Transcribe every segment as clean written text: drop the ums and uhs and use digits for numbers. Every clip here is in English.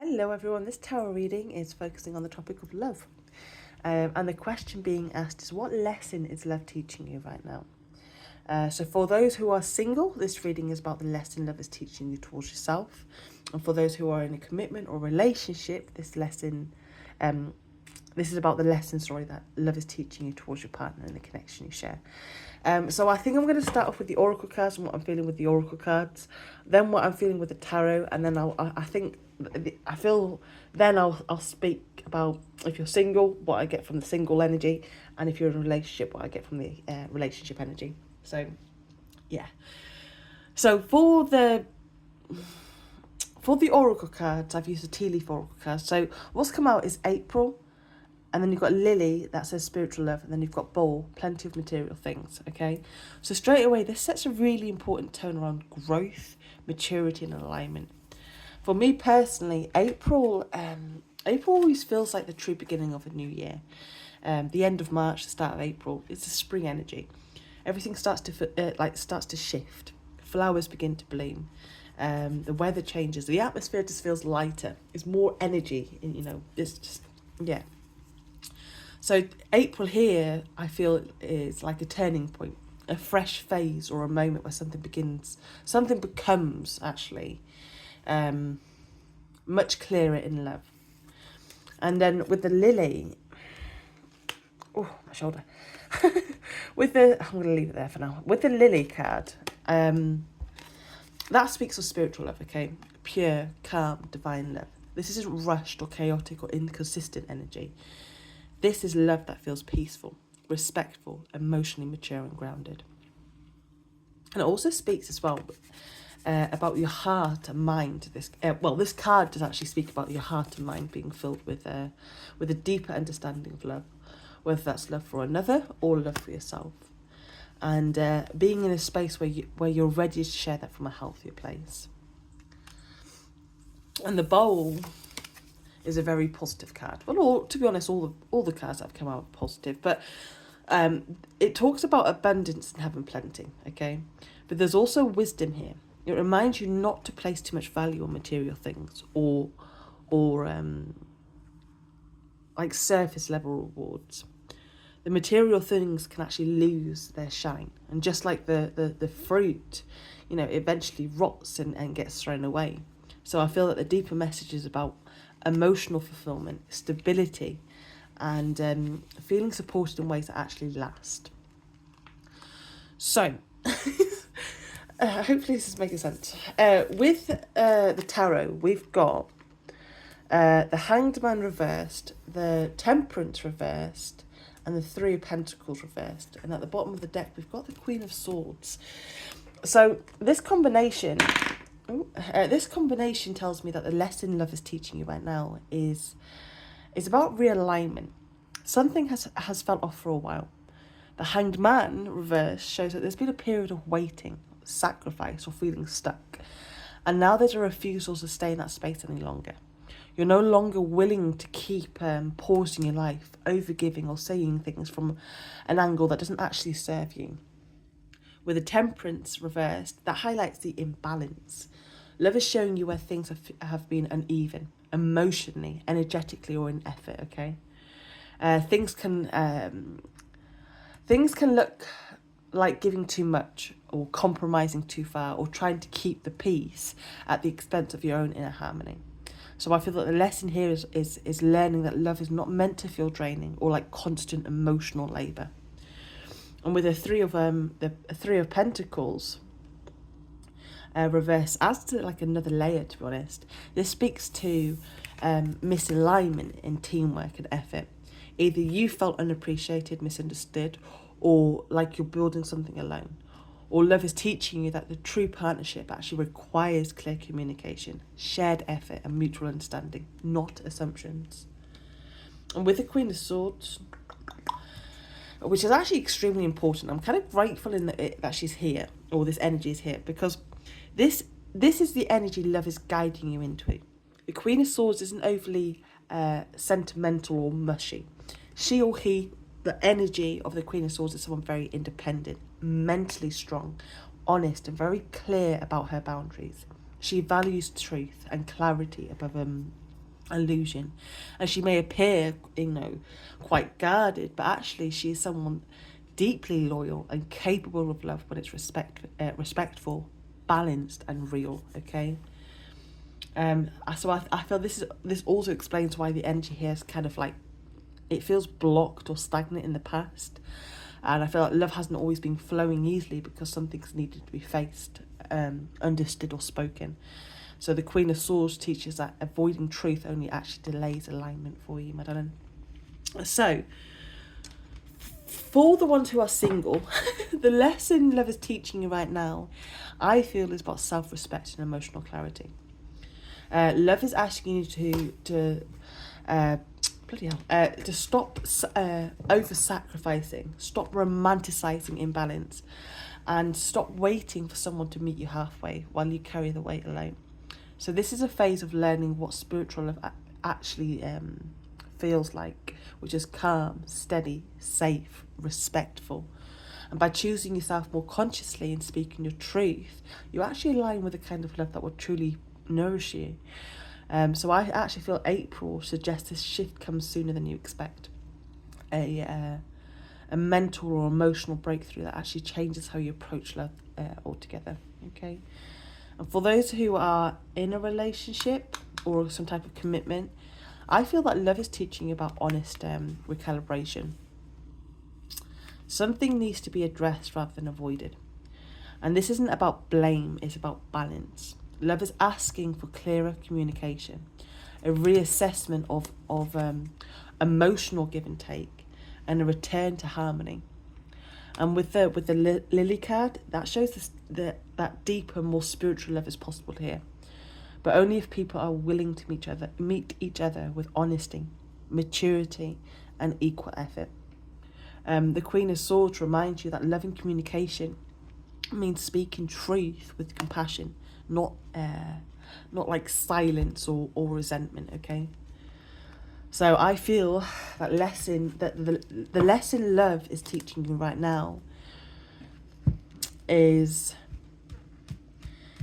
Hello everyone, this tarot reading is focusing on the topic of love. And the question being asked is, what lesson is love teaching you right now? So for those who are single, this reading is about the lesson love is teaching you towards yourself. And for those who are in a commitment or relationship, this is about the lesson, that love is teaching you towards your partner and the connection you share. So I think I'm going to start off with the oracle cards and what I'm feeling with the oracle cards, then what I'm feeling with the tarot, and then I'll speak about, if you're single, what I get from the single energy, and if you're in a relationship, what I get from the relationship energy. So, yeah. So for the oracle cards, I've used the tea leaf oracle cards. So what's come out is April, and then you've got Lily, that says spiritual love, and then you've got Bull, plenty of material things, okay? So straight away, this sets a really important tone around growth, maturity, and alignment. For me personally, April always feels like the true beginning of a new year. The end of March, the start of April, it's a spring energy. Everything starts to shift. Flowers begin to bloom. The weather changes. The atmosphere just feels lighter. It's more energy, and it's just, yeah. So April here, I feel, is like a turning point, a fresh phase or a moment where something becomes actually much clearer in love. And then with the lily, oh, my shoulder. I'm going to leave it there for now. With the lily card, that speaks of spiritual love, okay? Pure, calm, divine love. This isn't rushed or chaotic or inconsistent energy. This is love that feels peaceful, respectful, emotionally mature and grounded. And it also speaks as well about your heart and mind. This card does actually speak about your heart and mind being filled with a deeper understanding of love, whether that's love for another or love for yourself, and being in a space where you're ready to share that from a healthier place. And the bowl is a very positive card. Well, to be honest, all the cards that have come out are positive, but it talks about abundance and having plenty, okay? But there's also wisdom here. It reminds you not to place too much value on material things or like surface level rewards. The material things can actually lose their shine, and just like the fruit, eventually rots and gets thrown away. So I feel that the deeper message is about emotional fulfillment, stability, and feeling supported in ways that actually last. So, hopefully this is making sense. With the tarot, we've got the Hanged Man reversed, the Temperance reversed, and the Three of Pentacles reversed. And at the bottom of the deck, we've got the Queen of Swords. So this combination tells me that the lesson love is teaching you right now is about realignment. Something has felt off for a while. The Hanged Man reverse shows that there's been a period of waiting, sacrifice, or feeling stuck. And now there's a refusal to stay in that space any longer. You're no longer willing to keep pausing your life, overgiving, or saying things from an angle that doesn't actually serve you. With the Temperance reversed, that highlights the imbalance. Love is showing you where things have been uneven, emotionally, energetically, or in effort, okay? Things can look like giving too much or compromising too far or trying to keep the peace at the expense of your own inner harmony. So I feel that the lesson here is learning that love is not meant to feel draining or like constant emotional labour. And with the Three of Pentacles reverse, adds to like another layer, to be honest. This speaks to misalignment in teamwork and effort. Either you felt unappreciated, misunderstood, or like you're building something alone. Or love is teaching you that the true partnership actually requires clear communication, shared effort, and mutual understanding, not assumptions. And with the Queen of Swords, which is actually extremely important, I'm kind of grateful that she's here, or this energy is here, because this is the energy love is guiding you into. The Queen of Swords isn't overly sentimental or mushy. She or he, the energy of the Queen of Swords is someone very independent, mentally strong, honest, and very clear about her boundaries. She values truth and clarity above illusion. And she may appear, quite guarded, but actually she is someone deeply loyal and capable of love when it's respectful, balanced and real, okay? So I feel this also explains why the energy here is kind of like, it feels blocked or stagnant in the past. And I feel like love hasn't always been flowing easily because something's needed to be faced, understood or spoken. So the Queen of Swords teaches that avoiding truth only actually delays alignment for you, Madeline. So, for the ones who are single, the lesson love is teaching you right now, I feel, is about self-respect and emotional clarity. Love is asking you to stop over-sacrificing, stop romanticizing imbalance, and stop waiting for someone to meet you halfway while you carry the weight alone. So this is a phase of learning what spiritual love actually feels like, which is calm, steady, safe, respectful. And by choosing yourself more consciously and speaking your truth, you actually align with the kind of love that will truly nourish you. So I actually feel April suggests this shift comes sooner than you expect. A mental or emotional breakthrough that actually changes how you approach love altogether, okay? And for those who are in a relationship or some type of commitment, I feel that love is teaching you about honest recalibration. Something needs to be addressed rather than avoided. And this isn't about blame, it's about balance. Love is asking for clearer communication, a reassessment of emotional give and take, and a return to harmony. And with the Lily card, that shows that deeper, more spiritual love is possible here, but only if people are willing to meet each other with honesty, maturity, and equal effort. The Queen of Swords reminds you that loving communication means speaking truth with compassion, not like silence or resentment, okay? So I feel that the lesson love is teaching you right now is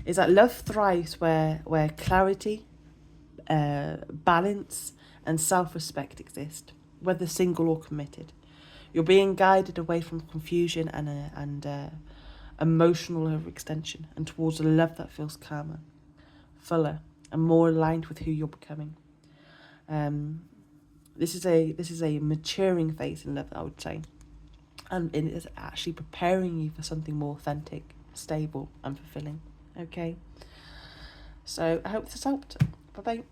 that love thrives where clarity, balance and self-respect exist, whether single or committed. You're being guided away from confusion and emotional overextension and towards a love that feels calmer, fuller and more aligned with who you're becoming. This is a maturing phase in love, I would say, and it is actually preparing you for something more authentic, stable and fulfilling. Okay, so I hope this helped. Bye bye.